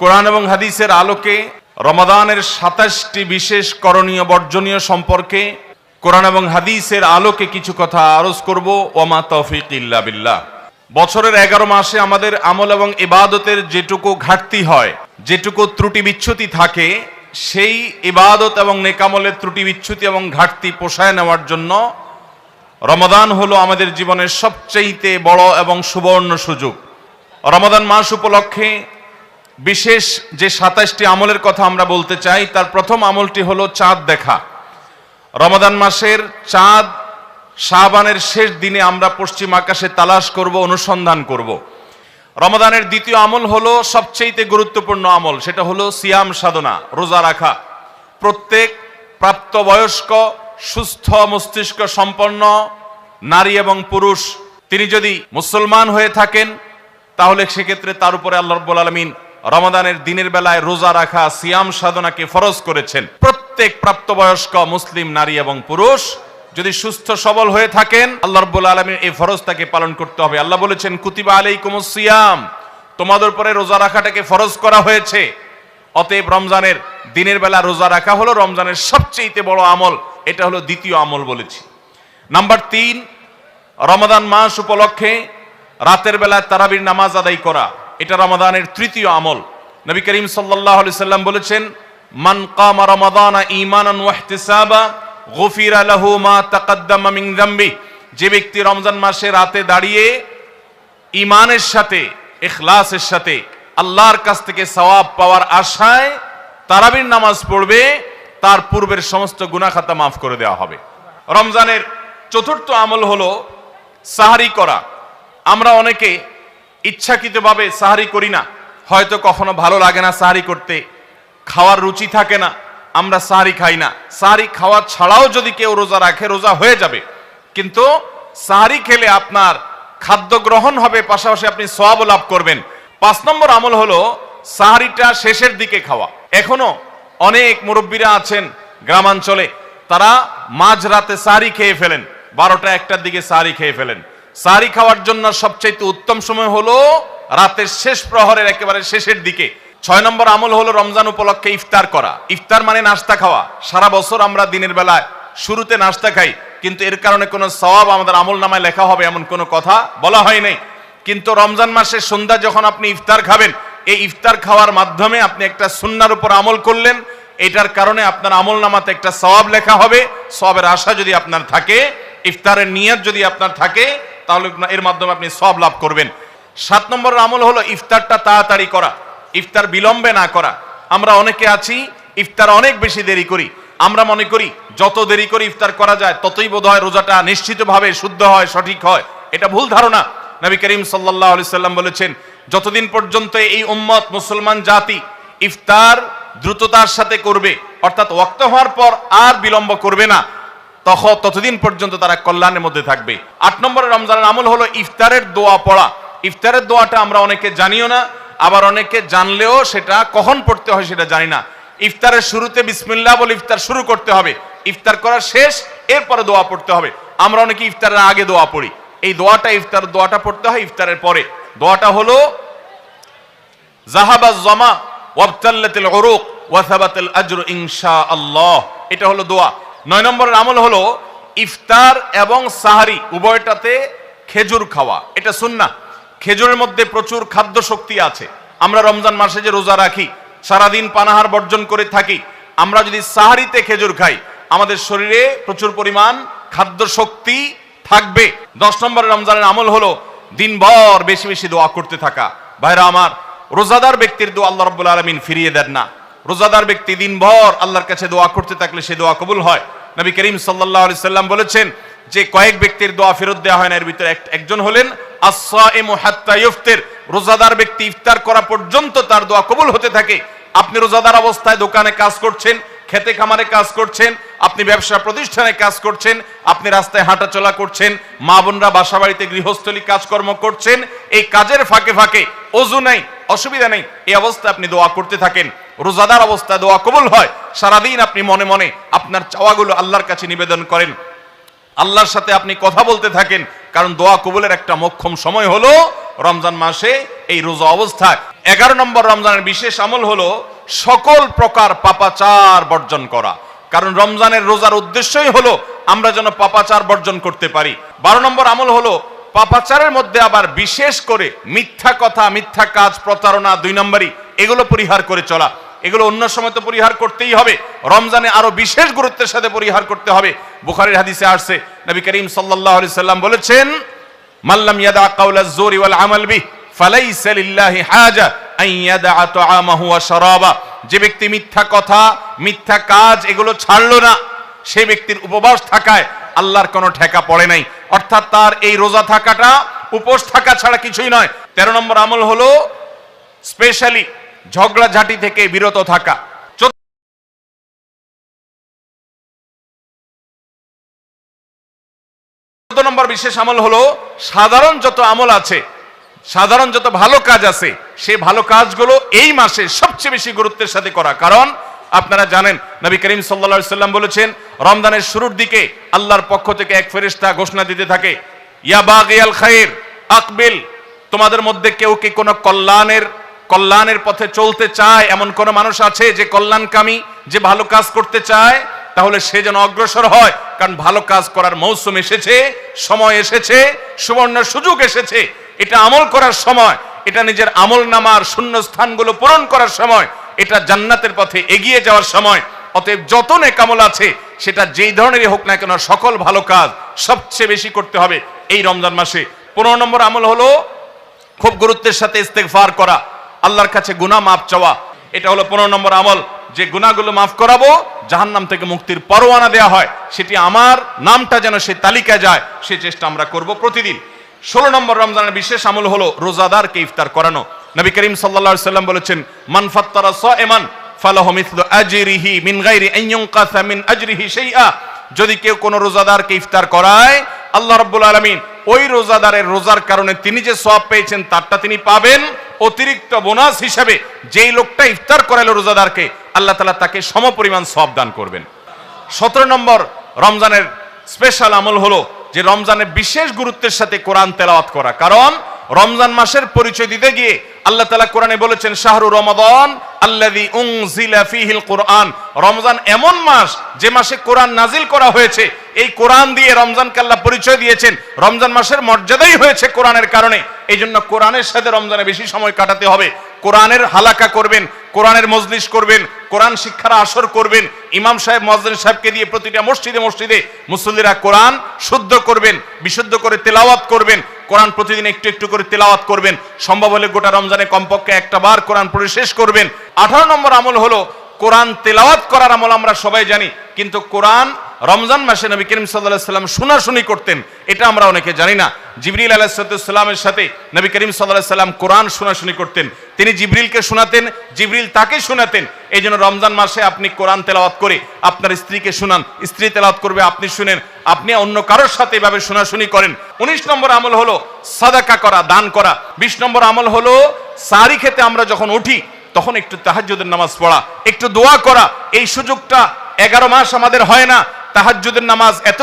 কোরআন এবং হাদিসের আলোকে রমাদানের ২৭টি বিশেষ করণীয় বর্জনীয় সম্পর্কে কোরআন এবং হাদিসের আলোকে কিছু কথা আরজ করব। ওমা তৌফিক ইল্লা বিল্লাহ। বছরের ১১ মাসে আমাদের আমল এবং ইবাদতের যেটুকু ঘাটতি হয়, যেটুকু ত্রুটি বিচ্যুতি থাকে, সেই ইবাদত এবং নেকামলের ত্রুটি বিচ্যুতি এবং ঘাটতি পোষায় নেওয়ার জন্য রমাদান হলো আমাদের জীবনের সবচেয়ে বড় এবং সুবর্ণ সুযোগ। রমাদান মাস উপলক্ষে বিশেষ যে ২৭টি আমলের কথা আমরা বলতে চাই, তার প্রথম আমলটি হলো চাঁদ দেখা। রমাদান মাসের চাঁদ শাবানের শেষ দিনে আমরা পশ্চিম আকাশে তালাশ করব, অনুসন্ধান করব। রমাদানের দ্বিতীয় আমল হলো সবচেয়ে গুরুত্বপূর্ণ আমল, সেটা হলো সিয়াম সাধনা, রোজা রাখা। প্রত্যেক প্রাপ্তবয়স্ক সুস্থ মস্তিষ্ক সম্পন্ন নারী এবং পুরুষ তিনি যদি মুসলমান হয়ে থাকেন, তাহলে সেক্ষেত্রে তার উপরে আল্লাহ রাব্বুল আলামিন রমাদানের দিনের বেলায় রোজা রাখা, সিয়াম সাধনাকে ফরজ করেছেন। প্রত্যেক প্রাপ্তবয়স্ক মুসলিম নারী এবং পুরুষ যদি সুস্থ সবল হয়ে থাকেন, আল্লাহ রাব্বুল আলামিন এই ফরজটাকে পালন করতে হবে। আল্লাহ বলেছেন, কুতিবা আলাইকুমুস সিয়াম, তোমাদের উপরে রোজা রাখাটাকে ফরজ করা হয়েছে। অতএব রমজানের দিনের বেলা রোজা রাখা হলো রমজানের সবচেয়ে বড় আমল। এটা হলো দ্বিতীয় আমল বলেছি। নাম্বার ৩, রমাদান মাস উপলক্ষে রাতের বেলায় তারাবির নামাজ আদায় করা, এটা রমাদানের তৃতীয় আমল। নবী করিম সাল্লাল্লাহু আলাইহি সাল্লাম বলেছেন, মান কামা রমাদানা ঈমানান ওয়া ইহতিসাবা গুফিরা লাহু মা তাকাদ্দামা মিন যামবি। যে ব্যক্তি রমজান মাসে রাতে দাঁড়িয়ে ঈমানের সাথে, ইখলাসের সাথে আল্লাহর কাছ থেকে সওয়াব পাওয়ার আশায় তারাবির নামাজ পড়বে, তার পূর্বের সমস্ত গুনাহ খাতা মাফ করে দেওয়া হবে। রমজানের চতুর্থ আমল হলো সাহরি করা। আমরা অনেকে ইচ্ছাকৃতভাবে সাহারি করি না, হয়তো কখনো ভালো লাগে না সাহারি করতে, খাওয়ার রুচি থাকে না, আমরা সাহারি খাই না। সাহারি খাওয়া ছাড়াও যদি কেউ রোজা রাখে, রোজা হয়ে যাবে, কিন্তু সাহারি খেলে আপনার খাদ্য গ্রহণ হবে, পাশাপাশি আপনি সওয়াব লাভ করবেন। ৫ নম্বর আমল হলো সাহারিটা শেষের দিকে খাওয়া। এখনো অনেক মুরব্বীরা আছেন গ্রামাঞ্চলে, তারা মাঝরাতে সাহারি খেয়ে ফেলেন, ১২টা ১টার দিকে সাহারি খেয়ে ফেলেন। সাহারি খাওয়ার জন্য সবচেয়ে উত্তম সময় হলো রাতের শেষ প্রহরের একেবারে শেষের দিকে। ৬ নম্বর আমল হলো রমজান উপলক্ষে ইফতার করা। ইফতার মানে নাস্তা খাওয়া। সারা বছর আমরা দিনের বেলায় শুরুতে নাস্তা খাই, কিন্তু এর কারণে কোনো সওয়াব আমাদের আমল নামায় লেখা হবে এমন কোনো কথা বলা হয় নাই। কিন্তু রমজান মাসের সন্ধ্যা যখন আপনি ইফতার খাবেন, এই ইফতার খাওয়ার মাধ্যমে আপনি একটা সুন্নাহর উপর আমল করলেন, এটার কারণে আপনার আমল নামাতে একটা সওয়াব লেখা হবে। সওয়াবের আশা যদি আপনার থাকে, ইফতারের নিয়ত যদি আপনার থাকে, তাহলে এর মাধ্যমে আপনি সওয়াব লাভ করবেন। ৭ নম্বর আমল হলো ইফতারটা তাড়াতাড়ি করা, ইফতার বিলম্বে না করা। আমরা অনেকে আছি ইফতার অনেক বেশি দেরি করি। আমরা মনে করি যত দেরি করে ইফতার করা যায় ততই বোধহয় রোজাটা নিশ্চিতভাবে শুদ্ধ হয়, সঠিক হয়। এটা ভুল ধারণা। নবী করিম সাল্লাল্লাহু আলাইহি সাল্লাম বলেছেন, যতদিন পর্যন্ত এই উম্মত মুসলমান জাতি ইফতার দ্রুততার সাথে করবে, অর্থাৎ ওয়াক্ত হওয়ার পর আর বিলম্ব করবে না, ততদিন পর্যন্ত তারা কল্যাণের মধ্যে থাকবে। ৮ নম্বরের রমজানের আমল হলো ইফতারের দোয়া পড়া। ইফতারের দোয়াটা আমরা অনেকে জানিও না, আবার অনেকে জানলেও সেটা কখন পড়তে হয় সেটা জানি না। ইফতারের শুরুতে বিসমিল্লাহ বলে ইফতার শুরু করতে হবে, ইফতার করা শেষ, এরপরে দোয়া পড়তে হবে। আমরা অনেকে ইফতারের আগে দোয়া পড়ি, এই দোয়াটা ইফতার দোয়াটা পড়তে হয় ইফতারের পরে। দোয়াটা হলো যাহাবাজ জামা ওয়াবতাল্লাতিল উরুক ওয়া সাবাতাল আজরু ইনশাআল্লাহ, এটা হলো দোয়া। ৯ নম্বরের আমল হলো ইফতার এবং সাহারি উভয়টাতে খেজুর খাওয়া, এটা সুন্নাহ। খেজুরের মধ্যে প্রচুর খাদ্য শক্তি আছে। আমরা রমজান মাসে যে রোজা রাখি, সারাদিন পানাহার বর্জন করে থাকি, আমরা যদি সাহারিতে খেজুর খাই, আমাদের শরীরে প্রচুর পরিমাণ খাদ্য শক্তি থাকবে। ১০ নম্বরের রমজানের আমল হলো দিনভর বেশি বেশি দোয়া করতে থাকা। ভাইরা আমার, রোজাদার ব্যক্তির দোয়া আল্লাহ রাব্বুল আলামিন ফিরিয়ে দেন না। রোজাদার ব্যক্তি দিনভর আল্লাহর কাছে দোয়া করতে থাকলে সে দোয়া কবুল হয়। নবী করিম সাল্লাল্লাহু আলাইহি সাল্লাম বলেছেন যে কয়েক ব্যক্তির দোয়া ফেরত দেওয়া হয় না, এর ভিতরে একজন হলেন আস-সাইমু হাত্তা ইফতির। রোজাদার ব্যক্তি ইফতার করা পর্যন্ত তার দোয়া কবুল হতে থাকে। আপনি রোজাদার অবস্থায় দোকানে কাজ করছেন, খেতে খামারে কাজ করছেন, আপনি ব্যবসা প্রতিষ্ঠানে কাজ করছেন, আপনি রাস্তায় হাঁটাচলা করছেন, মা বোনরা বাসা বাড়িতে গৃহস্থলী কাজকর্ম করছেন, এই কাজের ফাঁকে ফাঁকে ওযু নাই, অসুবিধা নেই, এই অবস্থায় আপনি দোয়া করতে থাকেন। রোজাদার অবস্থায় দোয়া কবুল হয়। সারাদিন আপনি মনে মনে আপনার চাওয়াগুলো আল্লাহর কাছে নিবেদন করেন, আল্লাহর সাথে আপনি কথা বলতে থাকেন, কারণ দোয়া কবুলের একটা মোক্ষম সময় হলো রমজান মাসে এই রোজা অবস্থায়। 11 নম্বর রমজানের বিশেষ আমল হলো সকল প্রকার পাপাচার বর্জন করা। কারণ রমজানের রোজার উদ্দেশ্যই হলো আমরা যেন পাপাচার বর্জন করতে পারি। 12 নম্বর আমল হলো পাপাচারের মধ্যে আবার বিশেষ করে মিথ্যা কথা, মিথ্যা কাজ, প্রতারণা 2 নম্বরই, এগুলো পরিহার করে চলা। এগুলো অন্য সময় তো পরিহার করতেই হবে, রমজানে আরো বিশেষ গুরুত্বের সাথে পরিহার করতে হবে। বুখারীর হাদিসে আসছে, নবী করিম সাল্লাল্লাহু আলাইহি সাল্লাম বলেছেন, মাল্লাম ইয়াদা কাওলাজ জুরি ওয়াল আমাল বিহি ফালাইসা লিল্লাহি হাজা আন ইয়াদা তাআমাহু ওয়া শারাবা। যে ব্যক্তি মিথ্যা কথা, মিথ্যা কাজ এগুলো ছাড়লো না, সেই ব্যক্তির উপবাস থাকায় আল্লাহর কোনো ঠেকা পড়ে নাই। অর্থাৎ তার এই রোজা থাকাটা উপোস থাকা ছাড়া কিছুই নয়। 13 নম্বর আমল হলো স্পেশালি ঝগড়াঝাটি থেকে বিরত থাকা। 14 নম্বর বিশেষ আমল হলো সাধারণ যত আমল আছে, সাধারণ যত ভালো কাজ আছে, সেই ভালো কাজগুলো এই মাসে সবচেয়ে বেশি গুরুত্বের সাথে করা। কারণ আপনারা জানেন, নবী করিম সাল্লাল্লাহু আলাইহি সাল্লাম বলেছেন, রমজানের শুরুর দিকে আল্লাহর পক্ষ থেকে এক ফেরেশতা ঘোষণা দিতে থাকে, ইয়া বাগিয়াল খায়র আকবিল। তোমাদের মধ্যে কেউ কি কোনো কল্যাণের পথে চলতে চায়, এমন কোন মানুষ আছে যে কল্যাণকামী, যে ভালো কাজ করতে চায়, তাহলে সে যেন অগ্রসর হয়। কারণ ভালো কাজ করার মৌসুম এসেছে, সময় এসেছে, সুবর্ণ সুযোগ এসেছে। এটা আমল করার সময়, এটা নিজের আমল নামার শূন্য স্থানগুলো পূরণ করার সময়, এটা জান্নাতের পথে এগিয়ে যাওয়ার সময়। অতএব যত নেক আমল আছে, সেটা যেই ধরনেরই হোক না কেন, সকল ভালো কাজ সবচেয়ে বেশি করতে হবে এই রমজান মাসে। 15 নম্বর আমল হলো খুব গুরুত্বের সাথে ইস্তেগফার করা, আল্লাহর কাছে গুনাহ মাফ চাওয়া। এটা হলো 15 নম্বর আমল, যে গুনাহগুলো মাফ করাবো, জাহান্নাম থেকে মুক্তির পরোয়ানা দেয়া হয়, সেটি আমার নামটা যেন সেই তালিকায় যায়, সেই চেষ্টা আমরা করব প্রতিদিন। 16 নম্বর রমজানের বিশেষ আমল হলো রোজাদারকে ইফতার করানো। নবী করিম সাল্লাল্লাহু আলাইহি সাল্লাম বলেছেন, মান ফাত্তারা সাইমান ফালাহু মিসলু আজরিহি মিন গায়রি আন ইউনকাসা মিন আজরিহি শাইআ। যদি কেউ কোনো রোজাদারকে ইফতার করায়, আল্লাহ রাব্বুল আলামিন ওই রোজাদারের রোজার কারণে তিনি যে সওয়াব পেয়েছেন তারটা তিনি পাবেন, অতিরিক্ত বোনাস হিসেবে যেই লোকটা ইফতার করালো রোজাদারকে, আল্লাহ তাআলা তাকে সমপরিমাণ সওয়াব দান করবেন। 17 নম্বর রমজানের স্পেশাল আমল হলো যে রমজানের বিশেষ গুরুত্বের সাথে কোরআন তেলাওয়াত করা। কারণ রমজান মাসের পরিচয় দিতে গিয়ে আল্লাহ তাআলা কোরআনে বলেছেন, শাহরু রমাদান আল্লাযী উনজিলা ফীহিল কুরআন। রমজান এমন মাস যে মাসে কোরআন নাজিল করা হয়েছে। এই কোরআন দিয়ে রমজানকে আল্লাহ পরিচয় দিয়েছেন। রমজান মাসের মর্যাদাই হয়েছে কোরআনের কারণে। এই জন্য কোরআনের সাথে রমজানে বেশি সময় কাটাতে হবে। কোরআনের হালাকা করবেন, কোরআনের মজলিস করবেন, কোরআন শিক্ষার আসর করবেন, ইমাম সাহেব মুয়াজ্জিন সাহেবকে দিয়ে প্রতিটা মসজিদে মসজিদে মুসল্লিরা কোরআন শুদ্ধ করবেন, বিশুদ্ধ করে তেলাওয়াত করবেন। কোরআন প্রতিদিন একটু একটু করে তেলাওয়াত করবেন। সম্ভব হলে গোটা রমজানে কমপক্ষে একটা বার কোরআন পড়ে শেষ করবেন। 18 নম্বর আমল হলো কোরআন তেলাওয়াত করার আমল। আমরা সবাই জানি, কিন্তু কোরআন রমজান মাসে নবী করিম সাল্লাল্লাহু আলাইহি সাল্লাম শোনাশুনি করতেন, এটা আমরা অনেকে জানি না। জিবরিল আলাইহিস সালামের সাথে নবী করিম সাল্লাল্লাহু আলাইহি সাল্লাম কোরআন শোনাশুনি করতেন। তিনি জিবরিলকে শোনাতেন, জিবরিল তাকে শোনাতেন। এই জন্য রমজান মাসে আপনি কোরআন তেলাওয়াত করে আপনার স্ত্রীকে শোনান, স্ত্রী তেলাওয়াত করবে, আপনি শুনেন, আপনি অন্য কারোর সাথে এভাবে শোনাশুনি করেন। 19 নম্বর আমল হলো সাদাকা করা, দান করা। 20 নম্বর আমল হলো সাহরি খেতে আমরা যখন উঠি তখন একটু তাহাজ্জুদের নামাজ পড়া, একটু দোয়া করা। এই সুযোগটা 11 মাস আমাদের হয় না। তাহাজ্জুদের নামাজ এত